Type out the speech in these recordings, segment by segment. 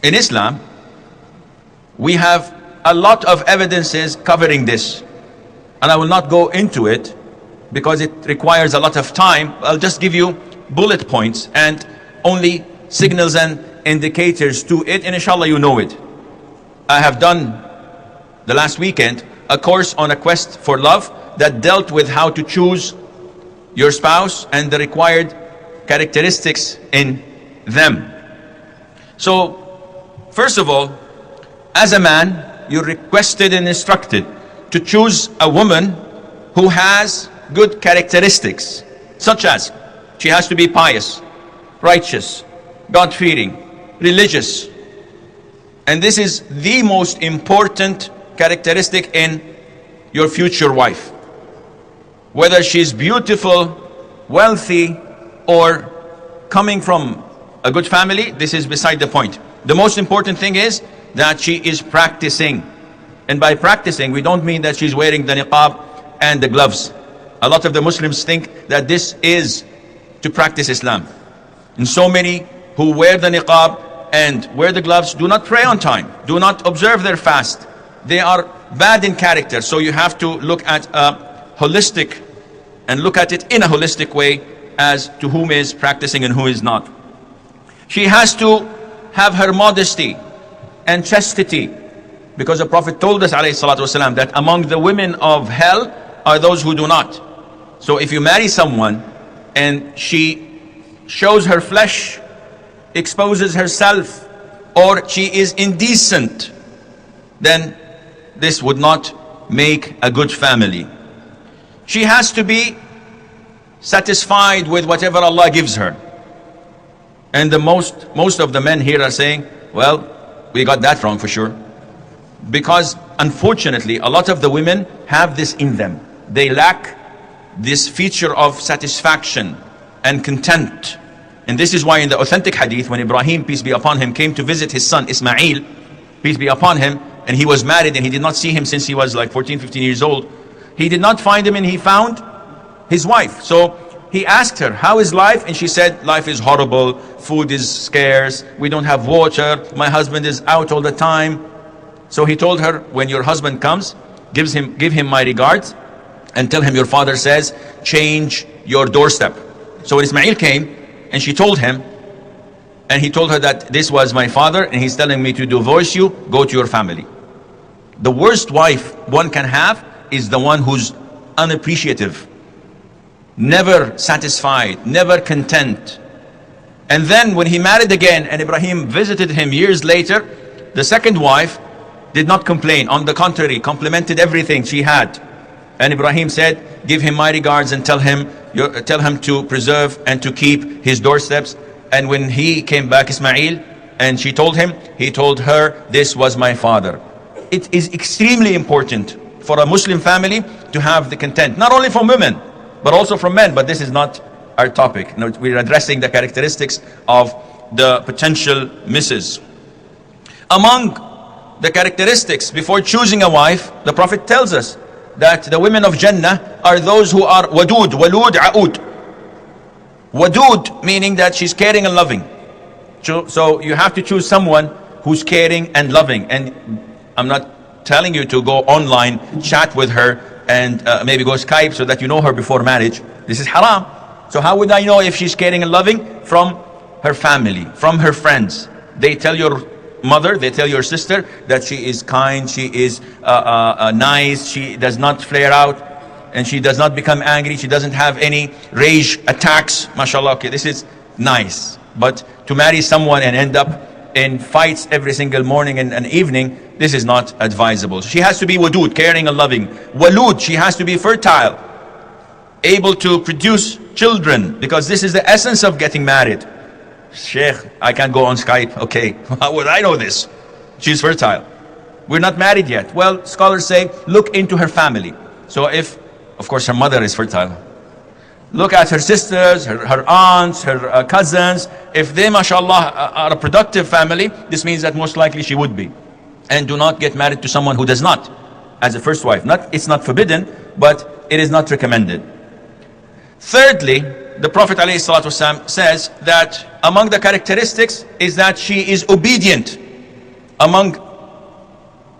In Islam, we have a lot of evidences covering this, and I will not go into it because it requires a lot of time. I'll just give you bullet points and only signals and indicators to it, and inshallah you know it. I have done the last weekend a course on a quest for love that dealt with how to choose your spouse and the required characteristics in them. So first of all, as a man, you're requested and instructed to choose a woman who has good characteristics, such as she has to be pious, righteous, God-fearing, religious. And this is the most important characteristic in your future wife. Whether she's beautiful, wealthy, or coming from a good family, this is beside the point. The most important thing is that she is practicing. And by practicing, we don't mean that she's wearing the niqab and the gloves. A lot of the Muslims think that this is to practice Islam. And so many who wear the niqab and wear the gloves do not pray on time, do not observe their fast. They are bad in character. So you have to look at a holistic and look at it in a holistic way as to whom is practicing and who is not. She has to have her modesty and chastity, because the Prophet told us ﷺ that among the women of hell are those who do not. So if you marry someone and she shows her flesh, exposes herself, or she is indecent, then this would not make a good family. She has to be satisfied with whatever Allah gives her. And most of the men here are saying, well, we got that wrong for sure. Because unfortunately, a lot of the women have this in them. They lack this feature of satisfaction and content. And this is why in the authentic hadith, when Ibrahim, peace be upon him, came to visit his son Ismail, peace be upon him, and he was married and he did not see him since he was like 14, 15 years old. He did not find him and he found his wife. So he asked her, how is life? And she said, life is horrible, food is scarce, we don't have water, my husband is out all the time. So he told her, when your husband comes, give him my regards and tell him your father says, change your doorstep. So when Ismail came and she told him, and he told her that this was my father and he's telling me to divorce you, go to your family. The worst wife one can have is the one who's unappreciative, never satisfied, never content. And then when he married again and Ibrahim visited him years later, the second wife did not complain. On the contrary, complimented everything she had. And Ibrahim said, give him my regards and tell him to preserve and to keep his doorsteps. And when he came back, Ismail, and she told him, he told her, this was my father. It is extremely important for a Muslim family to have the content, not only from women, but also from men. But this is not our topic. No, we're addressing the characteristics of the potential misses. Among the characteristics before choosing a wife, the Prophet tells us that the women of Jannah are those who are wadud, walud, a'ud. Wadud meaning that she's caring and loving. So you have to choose someone who's caring and loving. And I'm not telling you to go online, chat with her, and maybe go Skype so that you know her before marriage. This is haram. So how would I know if she's caring and loving? From her family, from her friends. They tell your mother, they tell your sister that she is kind, she is nice, she does not flare out, and she does not become angry, she doesn't have any rage attacks. MashaAllah, okay, this is nice. But to marry someone and end up in fights every single morning and evening, this is not advisable. She has to be wadud, caring and loving. Walud, she has to be fertile, able to produce children, because this is the essence of getting married. Sheikh, I can't go on Skype. Okay, how would I know this? She's fertile. We're not married yet. Well, scholars say, look into her family. So if, of course, her mother is fertile, look at her sisters, her aunts, her cousins. If they, mashallah, are a productive family, this means that most likely she would be. And do not get married to someone who does not, as a first wife. It's not forbidden, but it is not recommended. Thirdly, the Prophet ﷺ says that among the characteristics is that she is obedient among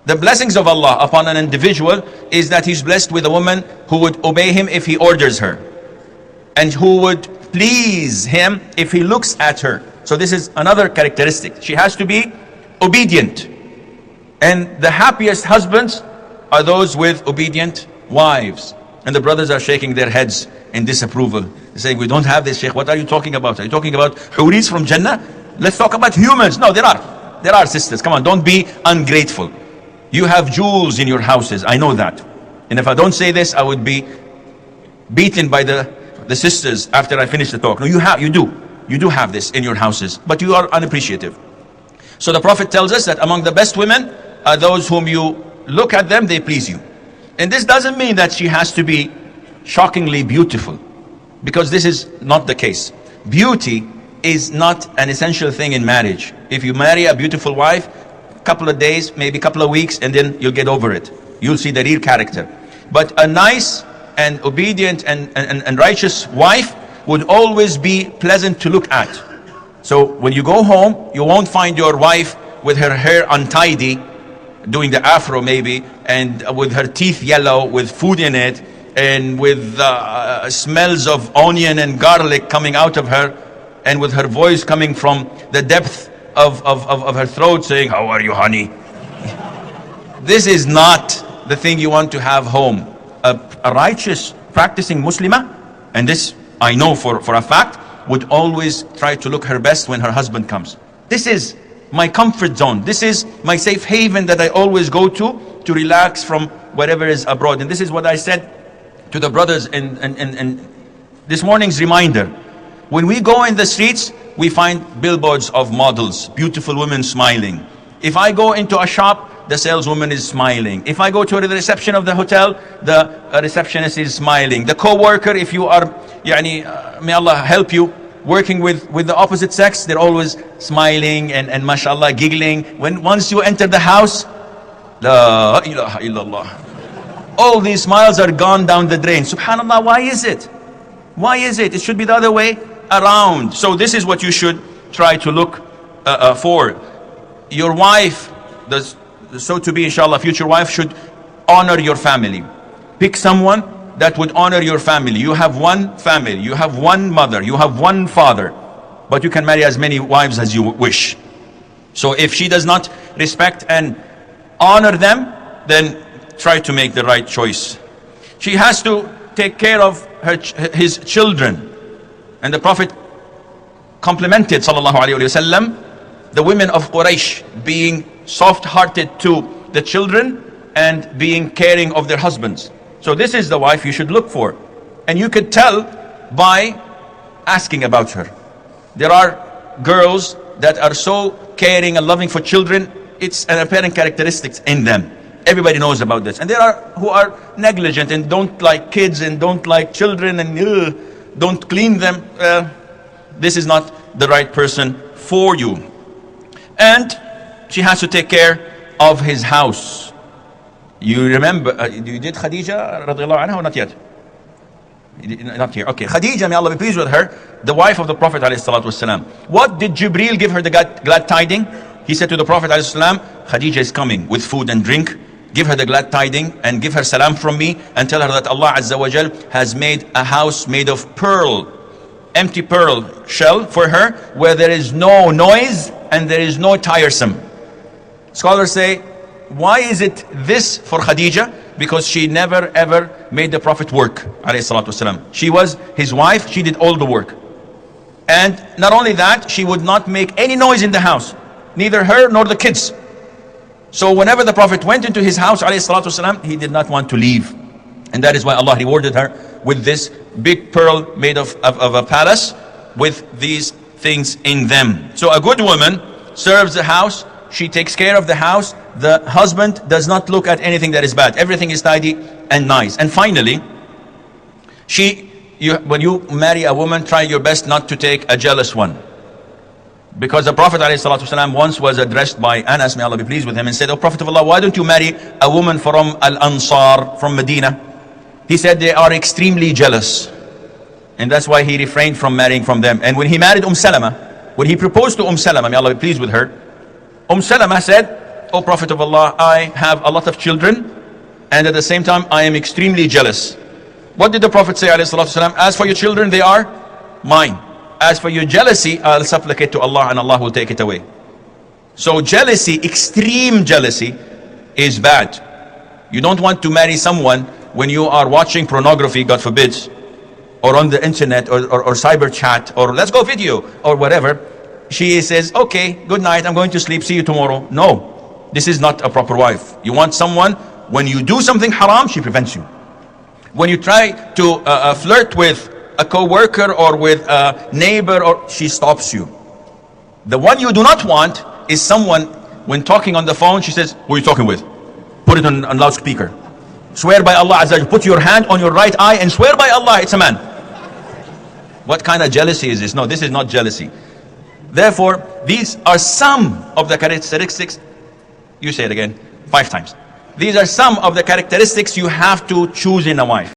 the blessings of Allah upon an individual is that he's blessed with a woman who would obey him if he orders her, and who would please him if he looks at her. So this is another characteristic. She has to be obedient. And the happiest husbands are those with obedient wives. And the brothers are shaking their heads in disapproval. They say, we don't have this, Sheikh. What are you talking about? Are you talking about huris from Jannah? Let's talk about humans. No, there are sisters. Come on, don't be ungrateful. You have jewels in your houses. I know that. And if I don't say this, I would be beaten by the sisters after I finish the talk. No, you do have this in your houses, but you are unappreciative. So the Prophet tells us that among the best women are those whom you look at them, they please you. And this doesn't mean that she has to be shockingly beautiful, because this is not the case. Beauty is not an essential thing in marriage. If you marry a beautiful wife, a couple of days, maybe a couple of weeks, and then you'll get over it. You'll see the real character. But a nice and obedient and righteous wife would always be pleasant to look at. So when you go home, you won't find your wife with her hair untidy, doing the afro maybe, and with her teeth yellow, with food in it, and with smells of onion and garlic coming out of her, and with her voice coming from the depth of her throat saying, how are you, honey? This is not the thing you want to have home. A righteous, practicing Muslimah, and this I know for a fact, would always try to look her best when her husband comes. This is my comfort zone. This is my safe haven that I always go to relax from whatever is abroad. And this is what I said to the brothers in this morning's reminder. When we go in the streets, we find billboards of models, beautiful women smiling. If I go into a shop, the saleswoman is smiling. If I go to the reception of the hotel, the receptionist is smiling. The co-worker, if you are, may Allah help you, working with the opposite sex, they're always smiling and mashallah, giggling. Once you enter the house, la ilaha illallah, all these smiles are gone down the drain. Subhanallah, why is it? Why is it? It should be the other way around. So this is what you should try to look for. Your wife, so to be inshallah future wife, should honor your family. Pick someone that would honor your family. You have one family, you have one mother, you have one father, but you can marry as many wives as you wish. So if she does not respect and honor them, then try to make the right choice. She has to take care of his children. And the Prophet complimented sallallahu alaihi wasallam the women of Quraysh being soft-hearted to the children and being caring of their husbands. So this is the wife you should look for. And you could tell by asking about her. There are girls that are so caring and loving for children, it's an apparent characteristic in them. Everybody knows about this. And there are who are negligent and don't like kids and don't like children and don't clean them. This is not the right person for you. And she has to take care of his house. You remember, you did Khadija radiallahu anha or not yet? Not here. Okay, Khadija, may Allah be pleased with her, the wife of the Prophet ﷺ. What did Jibreel give her the glad tiding? He said to the Prophet ﷺ, Khadija is coming with food and drink. Give her the glad tiding and give her salam from me and tell her that Allah Azza wa Jal has made a house made of pearl, empty pearl shell for her, where there is no noise and there is no tiresome. Scholars say, why is it this for Khadija? Because she never ever made the Prophet work, alayhi salatu wasalam. She was his wife, she did all the work. And not only that, she would not make any noise in the house, neither her nor the kids. So whenever the Prophet went into his house, alayhi salatu wasalam, he did not want to leave. And that is why Allah rewarded her with this big pearl made of a palace with these things in them. So a good woman serves the house, she takes care of the house. The husband does not look at anything that is bad. Everything is tidy and nice. And finally, when you marry a woman, try your best not to take a jealous one. Because the Prophet ﷺ once was addressed by Anas, may Allah be pleased with him, and said, "O Prophet of Allah, why don't you marry a woman from Al-Ansar, from Medina?" He said, "They are extremely jealous." And that's why he refrained from marrying from them. And when he married Salama, when he proposed to Salama, may Allah be pleased with her, Salama said, O Prophet of Allah, I have a lot of children, and at the same time I am extremely jealous. What did the Prophet say, alayhi salatu wasalam? As for your children, they are mine. As for your jealousy, I'll supplicate to Allah and Allah will take it away. So jealousy, extreme jealousy, is bad. You don't want to marry someone when you are watching pornography, God forbid, or on the internet, or cyber chat, or let's go video, or whatever. She says, okay, good night, I'm going to sleep, see you tomorrow. No, this is not a proper wife. You want someone, when you do something haram, she prevents you. When you try to flirt with a co-worker or with a neighbor, or she stops you. The one you do not want is someone, when talking on the phone, she says, who are you talking with? Put it on loudspeaker. Swear by Allah Azza wa Jalla. Put your hand on your right eye and swear by Allah it's a man. What kind of jealousy is this? No, this is not jealousy. Therefore, these are some of the characteristics. You say it again 5 times. These are some of the characteristics you have to choose in a wife.